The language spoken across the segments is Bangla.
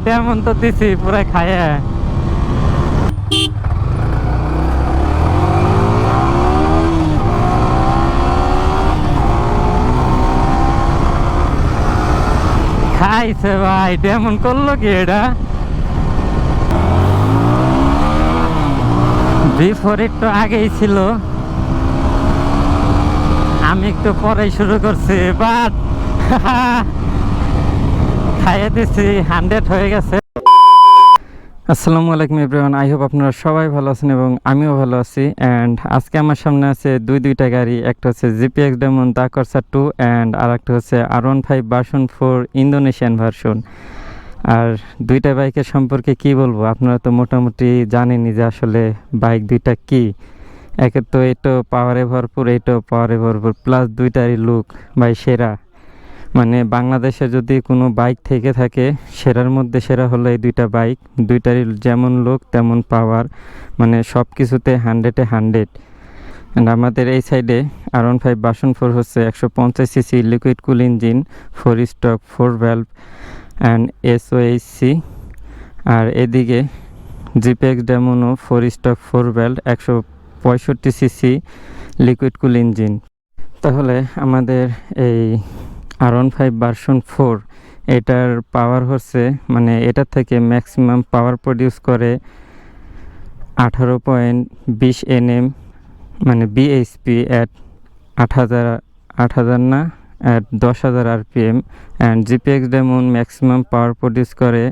ডেমন তো দিছি পুরা খায়া। খাইছে ভাই, ডেমন করলো কি এটা? বিফোর একটু আগেই ছিল, আমি একটু পরেই শুরু করছি, বাট খাইয়ে দিছি, 100 হয়ে গেছে। আসসালামু আলাইকুম এভরিওয়ান, আই হোপ আপনারা সবাই ভালো আছেন এবং আমিও ভালো আছি। অ্যান্ড আজকে আমার সামনে আছে দুইটা গাড়ি, একটা হচ্ছে জিপিএক্স ডেমন দা করসা 2 অ্যান্ড আর একটা হচ্ছে R15 ভার্সন 4 ইন্দোনেশিয়ান ভার্সন। আর দুইটা বাইকের সম্পর্কে কি বলবো, আপনারা তো মোটামুটি জানেনই যে আসলে বাইক দুইটা কি। একে তো এইটো পাওয়ারে ভরপুর, এইটো পাওয়ারে ভরপুর, প্লাস দুইটারই লুক ভাই সেরা। মানে বাংলাদেশে যদি কোনো বাইক থেকে থাকে সেরার মধ্যে সেরা হলো এই দুইটা বাইক। দুইটারই যেমন লুক তেমন পাওয়ার, মানে সব কিছুতে 100-এ 100। অ্যান্ড আমাদের এই সাইডে R15 ভার্সন 4 হচ্ছে 150cc liquid cool engine, 4 stroke 4 valve and SOHC। আর এদিকে জিপিএক্স ডেমনও 4 stroke 4 valve 165cc liquid cool engine. তাহলে আমাদের এই R15 ভার্সন 4 এটার পাওয়ার হচ্ছে, মানে এটার থেকে ম্যাক্সিমাম পাওয়ার প্রডিউস করে 18.20 Nm, মানে bhp অ্যাট 8000 না, at 10,000 RPM। And GPX Demon maximum power produce করে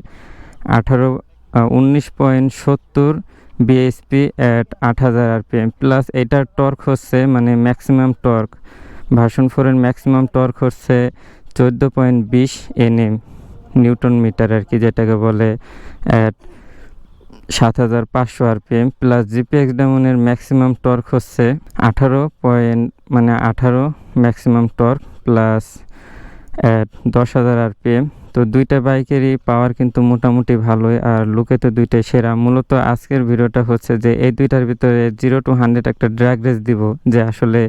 19.70 bhp অ্যাট 8000 RPM। প্লাস এটার টর্ক হচ্ছে, মানে ম্যাক্সিমাম টর্ক ভার্সন 4-এর ম্যাক্সিমাম টর্ক হচ্ছে 14.20 Nm নিউটন মিটার আর কি, যেটাকে বলে অ্যাট 7500 RPM। প্লাস জিপিএক্স ডেমনের ম্যাক্সিমাম টর্ক হচ্ছে 18 maximum torque plus at 10,000 RPM। তো দুইটা বাইকেরই পাওয়ার কিন্তু মোটামুটি ভালোই, আর লুকে তো দুইটাই সেরা। মূলত আজকের ভিডিওটা হচ্ছে যে এই দুইটার ভিতরে 0 to 100 একটা ড্র্যাগ রেস দিব, যে আসলে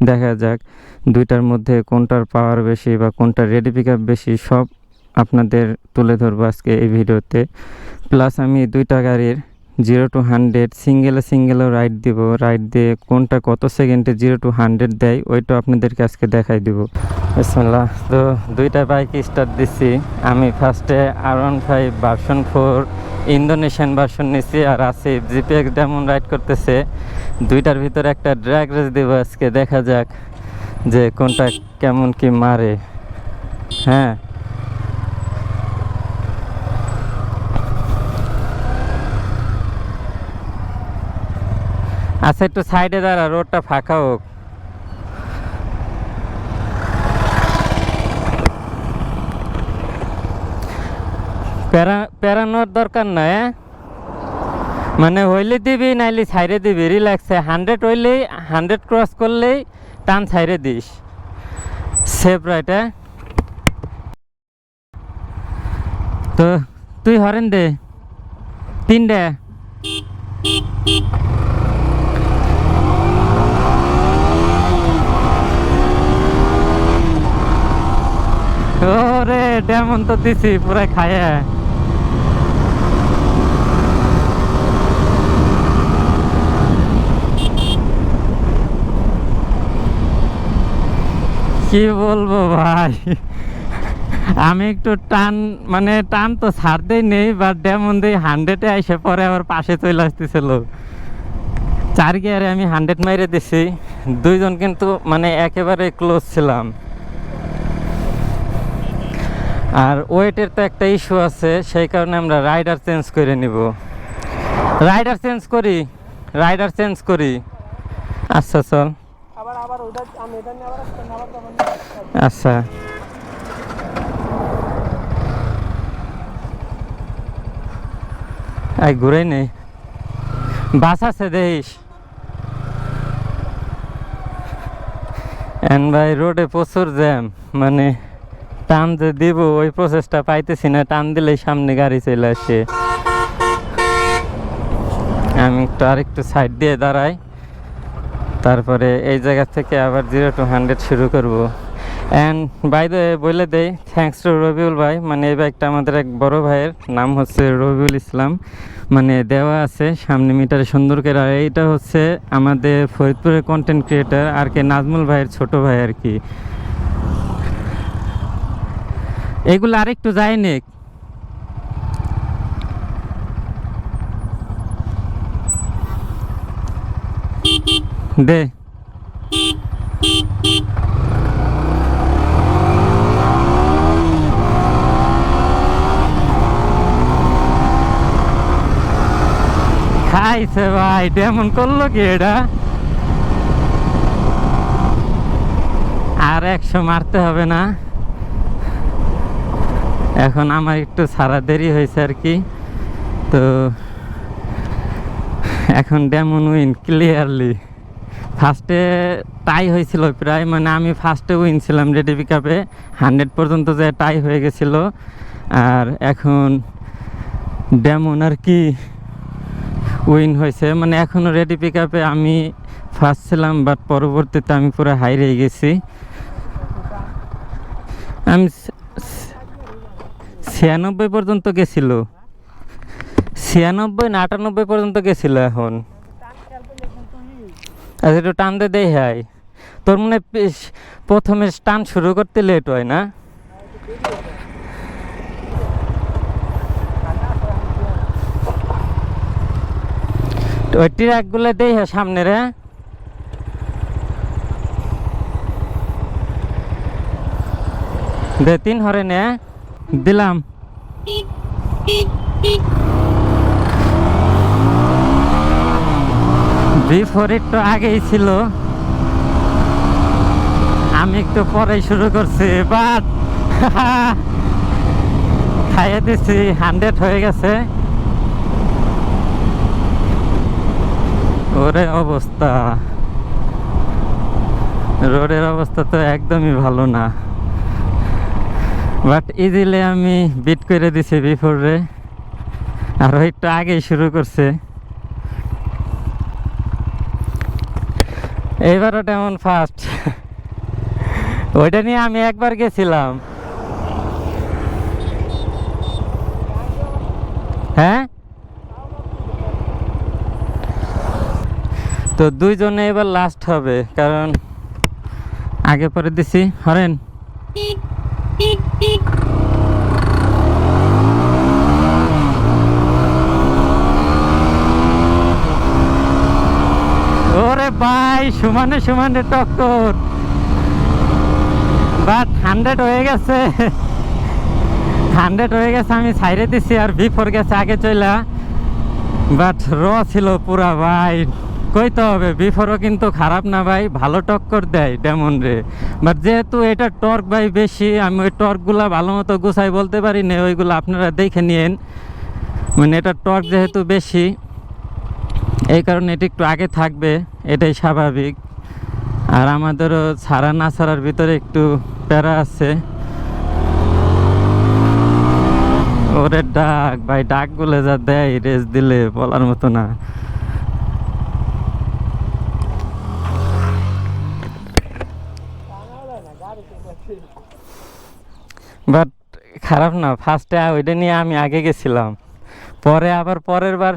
দেখা যাক দুইটার মধ্যে কোনটার পাওয়ার বেশি বা কোনটার রেডি পিক আপ বেশি, সব আপনাদের তুলে ধরবো আজকে এই ভিডিওতে। প্লাস আমি দুইটা গাড়ির 0 to 100 সিঙ্গেলও রাইড দিব, রাইড দিয়ে কোনটা কত সেকেন্ডে 0 to 100 দেয় ওইটা আপনাদেরকে আজকে দেখাই দিব। বিসমিল্লাহ। তো দুইটা বাইক স্টার্ট দিচ্ছি। আমি ফার্স্টে R15 ভার্সন 4 ইন্দোনেশিয়ান ভার্সন নিচ্ছি, আর আসিফ জিপিএক্স ডেমন রাইড করতেছে। দুইটার ভিতরে একটা ড্র্যাগ রেস দিব আজকে, দেখা যাক যে কোনটা কেমন কি মারে। হ্যাঁ, আচ্ছা একটু সাইডে দাঁড়া, রোডটা ফাঁকা হোক। পেরানোর দরকার নাই, মানে হইলে দিবি নাইলে ছাইরে দিবি, রিল্যাক্সে। 100 হইলেই 100 ক্রস করলেই টান ছাইরে দিস, সেফ রাইট। তো তুই হরেন দে 3টে। ওরে ডেমন তো দিছি পুরা খায়া। কি বলবো ভাই, আমি একটু টান, মানে টান তো ছাড়তেই নেই, বা ডেমন দিয়ে 100-এ আইসে পরে আবার পাশে চলে আসতেছিল। 4 গিয়ারে আমি 100 মাইরে দিছি। দুইজন কিন্তু মানে একেবারে ক্লোজ ছিলাম। আর ওয়েটের তো একটা ইস্যু আছে, সেই কারণে আমরা রাইডার চেঞ্জ করে নিব। রাইডার চেঞ্জ করি। আচ্ছা চল। আচ্ছা এই ঘুরেই নেই, বাস আছে দেখিস। এন্ড ভাই রোডে প্রচুর জ্যাম, মানে টান যে দিব ওই প্রসেসটা পাইতেছি না, টান দিলেই সামনে গাড়ি চলে আসে। আমি একটু আরেকটু সাইড দিয়ে দাঁড়াই, তারপরে এই জায়গা থেকে আবার 0 to 100 শুরু করব। অ্যান্ড বাই দ্য বলে দেই থ্যাঙ্কস টু রবিউল ভাই, মানে এই বাইকটা আমাদের এক বড় ভাইয়ের, নাম হচ্ছে রবিউল ইসলাম, মানে দেওয়া আছে সামনে মিটারে সুন্দর করে। আর এইটা হচ্ছে আমাদের ফরিদপুরের কন্টেন্ট ক্রিয়েটার আর কি নাজমুল ভাইয়ের ছোট ভাই আর কি। এগুলো আরেকটু যায়নি দে। খাইছে ভাই, এমন করলো কি এটা? আর 100 মারতে হবে না, এখন আমার একটু সারা দেরি হয়েছে আর কি। তো এখন ডেমন উইন ক্লিয়ারলি। ফার্স্টে টাই হয়েছিল প্রায়, মানে আমি ফার্স্টে উইন ছিলাম রেডি পিক আপে, 100 পর্যন্ত যে টাই হয়ে গেছিল। আর এখন ডেমন আর কি উইন হয়েছে, মানে এখনও রেডি পিক আপে আমি ফার্স্ট ছিলাম, বাট পরবর্তীতে আমি পুরো হাইরে গেছি। আমি 96 পর্যন্ত গেছিল, 96 না 98 পর্যন্ত গেছিল। এখন আচ্ছা একটু টান দে দেই। হাই তোর মনে প্রথমে টান শুরু করতে লেট হয় না? ওই ট্রাকগুলো দেই হ্যাঁ সামনে রে। দে 3 হরে নে দিলাম। বিফোর একটু আগেই ছিল, আমি একটু পরেই শুরু করছি, বাট খাইয়ে দিছি, 100 হয়ে গেছে। ওরে অবস্থা, রোডের অবস্থা তো একদমই ভালো না, বাট ইজিলি আমি বিট করে দিছি বিফোর রে। আর একটু আগেই শুরু করছে। এইবারও তেমন ফার্স্ট, ওইটা নিয়ে আমি একবার গেছিলাম। হ্যাঁ তো দুইজনে এবার লাস্ট হবে, কারণ আগে পরে দিছি। হরেন ওরে ভাই, সমানে সমানে টক্কর, বাট 100 হয়ে গেছে, 100 হয়ে গেছে। আমি ছাইরে দিছি আর বিফোর গেছে আগে চইলা, বাট র ছিল পুরা ভাই। কইতে হবে বিফোরও কিন্তু খারাপ না ভাই, ভালো টক্কর দেয় ডেমন রে। বাট যেহেতু এটা টর্ক ভাই বেশি, আমি ওই টর্কগুলা ভালো মতো গুছাই বলতে পারি না, ওইগুলো আপনারা দেখে নিয়েন। মানে এটা টর্ক যেহেতু বেশি, এই কারণে এটা একটু আগে থাকবে, এটাই স্বাভাবিক। আর আমাদেরও ছাড়া না ছাড়ার ভিতরে একটু প্যারা আছে। ওরে ডাক ভাই, ডাকগুলো যা দেয় রেস দিলে বলার মতো না। বাট খারাপ না, ফার্স্টে ওইটা নিয়ে আমি আগে গেছিলাম, পরে আবার পরের বার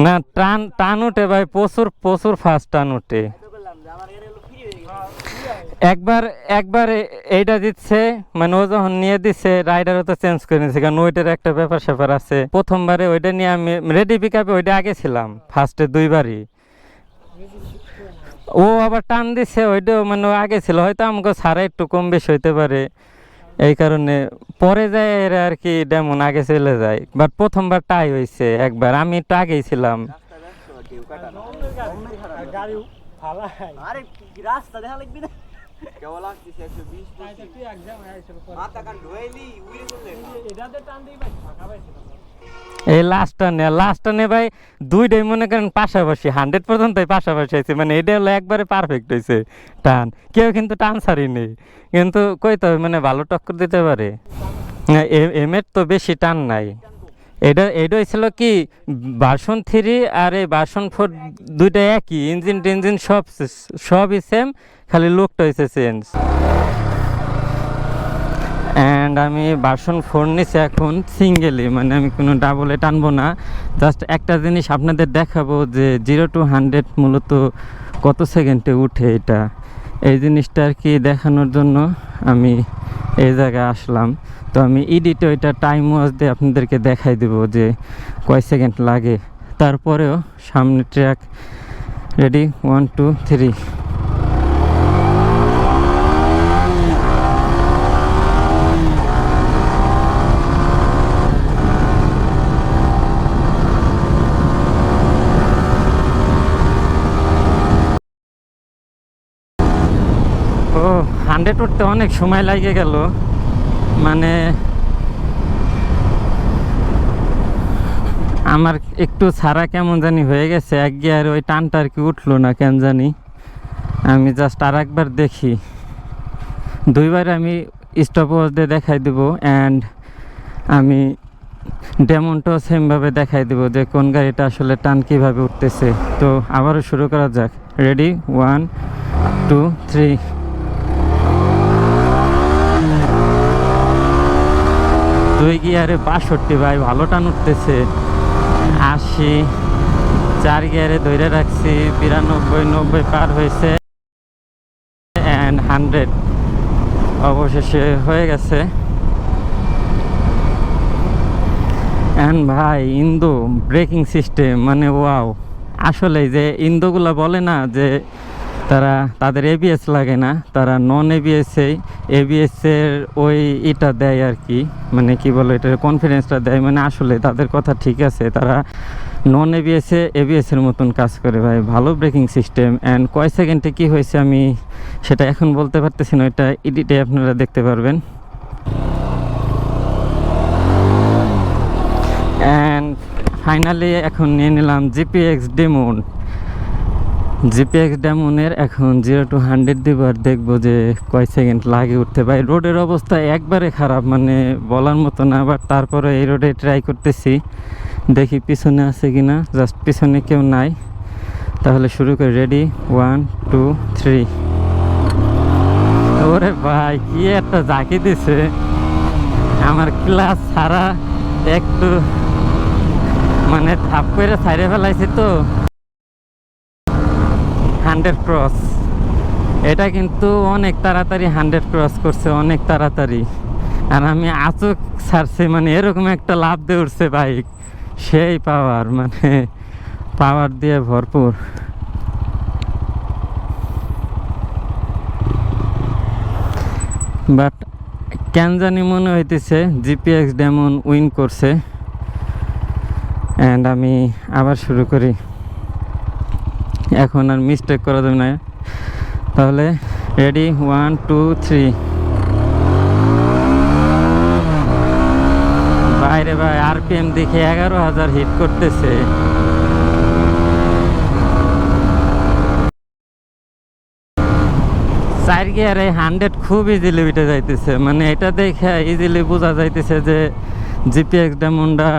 না টান টান উঠে ভাই, প্রচুর প্রচুর ফার্স্ট টান উঠে। একবার একবার এইটা দিচ্ছে, মানে ও যখন নিয়ে দিচ্ছে রাইডারও তো চেঞ্জ করে নিচ্ছে, কারণ ওইটার একটা ব্যাপার স্যাপার আছে। প্রথমবারে ওইটা নিয়ে আমি রেডি পিক আপে ওইটা আগে ছিলাম ফার্স্টে দুইবারই, ও আবার টান দিচ্ছে ওইটাও, মানে ও আগে ছিল, হয়তো আমাকে ছাড়া একটু কম বেশি হইতে পারে, এই কারণে পরে যায় এরা আর কি ডেমন আগে চলে যায়। বাট প্রথমবার টাই হয়েছে একবার, আমি একটু আগেই ছিলাম। এই লাস্ট টানে ভাই দুইটাই মনে করেন পাশাপাশি, 100 পর্যন্ত পাশাপাশি আছে, মানে এটা হলো একবারে পারফেক্ট হয়েছে টান। কেউ কিন্তু টান ছাড়িনি, কিন্তু কইতে হবে মানে ভালো টক্কর দিতে পারে। এমের তো বেশি টান নাই, এটা এটা হয়েছিল কি ভার্সন 3 আর এই ভার্সন 4 দুইটা একই, ইঞ্জিন টিঞ্জিন সবই সেম, খালি লুকটা হয়েছে চেঞ্জ। অ্যান্ড আমি ভার্সন 4 নিছি এখন সিঙ্গেলি, মানে আমি কোনো ডাবলে টানবো না। জাস্ট একটা জিনিস আপনাদের দেখাবো যে 0 to 100 মূলত কত সেকেন্ডে উঠে, এটা এই জিনিসটা আর কি দেখানোর জন্য আমি এই জায়গায় আসলাম। তো আমি ইডিটে ওইটা টাইম ওয়াচ দিয়ে আপনাদেরকে দেখাই দেবো যে কয় সেকেন্ড লাগে। তারপরেও সামনে ট্র্যাক, রেডি 1 2 3। ও 100 উঠতে অনেক সময় লাগে গেল, মানে আমার একটু ছাড়া কেমন জানি হয়ে গেছে, এক গিয়ার ওই টানটা আর কি উঠলো না কেন জানি। আমি জাস্ট আর একবার দেখি, দুইবার আমি স্টপ ওয়াচ দিয়ে দেখাই দেবো। অ্যান্ড আমি ডেমনটাও সেমভাবে দেখাই দেবো যে কোন গাড়িটা আসলে টান কীভাবে উঠতেছে। তো আবারও শুরু করা যাক, রেডি 1 2 3। দুই গিয়ারে 62 ভাই, ভালো টান উঠতেছে। 80, 4 গিয়ারে ধরে রাখছি 92 90 পার হয়েছে। অ্যান্ড 100 অবশেষে হয়ে গেছে। অ্যান্ড ভাই ইন্দো ব্রেকিং সিস্টেম মানে ওয়াও। আসলে যে ইন্দোগুলা বলে না যে তাদের এবিএস লাগে না, তারা নন এবিএসের ওই এটা দেয় আর কি, মানে কি বলে এটার কনফিডেন্সটা দেয়, মানে আসলে তাদের কথা ঠিক আছে, তারা নন এবিএসের মতন কাজ করে ভাই। ভালো ব্রেকিং সিস্টেম। অ্যান্ড কয় সেকেন্ডে কি হয়েছে আমি সেটা এখন বলতে পারতেছি না, ওইটা এডিটে আপনারা দেখতে পারবেন। অ্যান্ড ফাইনালি এখন নিয়ে নিলাম জিপিএক্স ডেমনের এখন 0 to 100 দিব আর দেখবো যে কয় সেকেন্ড লাগে উঠতে। ভাই রোডের অবস্থা একবারে খারাপ, মানে বলার মতো না, বাট তারপরে এই রোডে ট্রাই করতেছি, দেখি পিছনে আছে কিনা। জাস্ট পিছনে কেউ নাই, তাহলে শুরু করি, রেডি 1 2 3। ওরে ভাই কি একটা জাকি দিছে, আমার ক্লাস ছাড়া একটু মানে থাপ করে ছাইড়ে ফেলাইছে তো। 100 ক্রস, এটা কিন্তু অনেক তাড়াতাড়ি 100 ক্রস করছে, অনেক তাড়াতাড়ি। আর আমি আচক ছাড়ছি, মানে এরকম একটা লাভ দিয়ে উঠছে বাইক, সেই পাওয়ার, মানে পাওয়ার দিয়ে ভরপুর। বাট কেন জানি মনে হইতেছে জিপিএক্স ডেমন উইন করছে। অ্যান্ড আমি আবার শুরু করি, এখন আর মিস্টেক করা যাবে না। তাহলে রেডি 1 2 3। বাইরে ভাই আরপিএম দেখে 11,000 হিট করতেছে। চার গিয়ারে 100 খুব ইজিলি উঠে যাইতেছে, মানে এটা দেখে ইজিলি বোঝা যাইতেছে যে জিপিএক্স ডেমনটা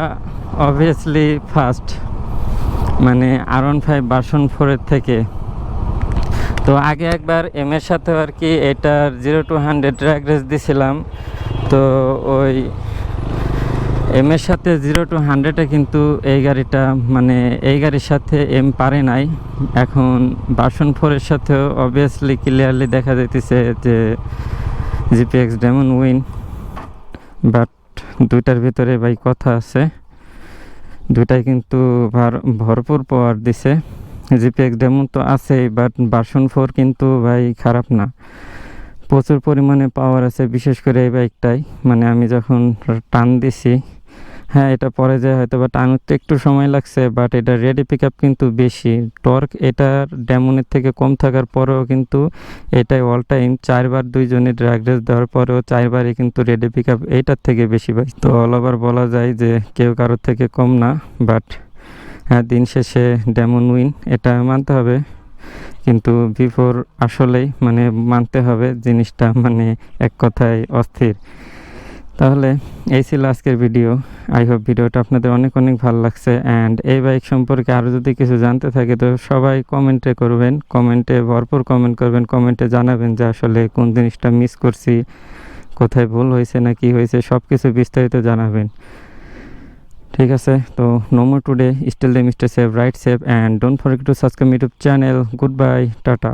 অবভিয়াসলি ফার্স্ট, মানে R15 ভার্সন 4 থেকে। তো আগে একবার এর সাথে আর কি এটার 0 to 100 ড্র্যাগ রেস দিছিলাম, তো ওই এর সাথে 0 to 100-এ কিন্তু এই গাড়িটা, মানে এই গাড়ির সাথে পারে নাই। এখন ভার্সন 4-এর সাথেও অবভিয়াসলি ক্লিয়ারলি দেখা যাইতেছে যে জিপিএক্স ডেমন উইন। বাট দুইটার ভিতরে ভাই কথা আছে, দুইটাই কিন্তু ভরপুর পাওয়ার দিছে। জিপিএক্স ডেমন তো আছেই, বাট ভার্সন 4 কিন্তু ভাই খারাপ না, প্রচুর পরিমাণে পাওয়ার আছে, বিশেষ করে এই বাইকটাই। মানে আমি যখন টান দিছি, হ্যাঁ এটা পরে যায় হয়তো বা টান উঠতে একটু সময় লাগছে, বাট এটা রেডি পিক আপ কিন্তু বেশি, টর্ক এটার ডেমনের থেকে কম থাকার পরেও কিন্তু এটাই অল টাইম 4বার দুইজনে ড্র্যাগ রেস দেওয়ার পরেও 4বারই কিন্তু রেডি পিক আপ এইটার থেকে বেশি পাই। তো অল ওভার বলা যায় যে কেউ কারোর থেকে কম না, বাট হ্যাঁ দিন শেষে ডেমন উইন, এটা মানতে হবে। কিন্তু বিফোর আসলেই মানে মানতে হবে জিনিসটা, মানে এক কথায় অস্থির। তাহলে এই ছিল আজকের ভিডিও। আই হোপ ভিডিওটা আপনাদের অনেক অনেক ভালো লাগছে। অ্যান্ড এই বাইক সম্পর্কে আরও যদি কিছু জানতে থাকে তো সবাই কমেন্টে করবেন, কমেন্টে ভরপুর কমেন্ট করবেন, কমেন্টে জানাবেন যে আসলে কোন জিনিসটা মিস করছি, কোথায় ভুল হয়েছে না কি হয়েছে, সব কিছু বিস্তারিত জানাবেন। ঠিক আছে, তো no more today, still them, stay safe, right safe, and don't forget to subscribe YouTube channel. Good bye, tata.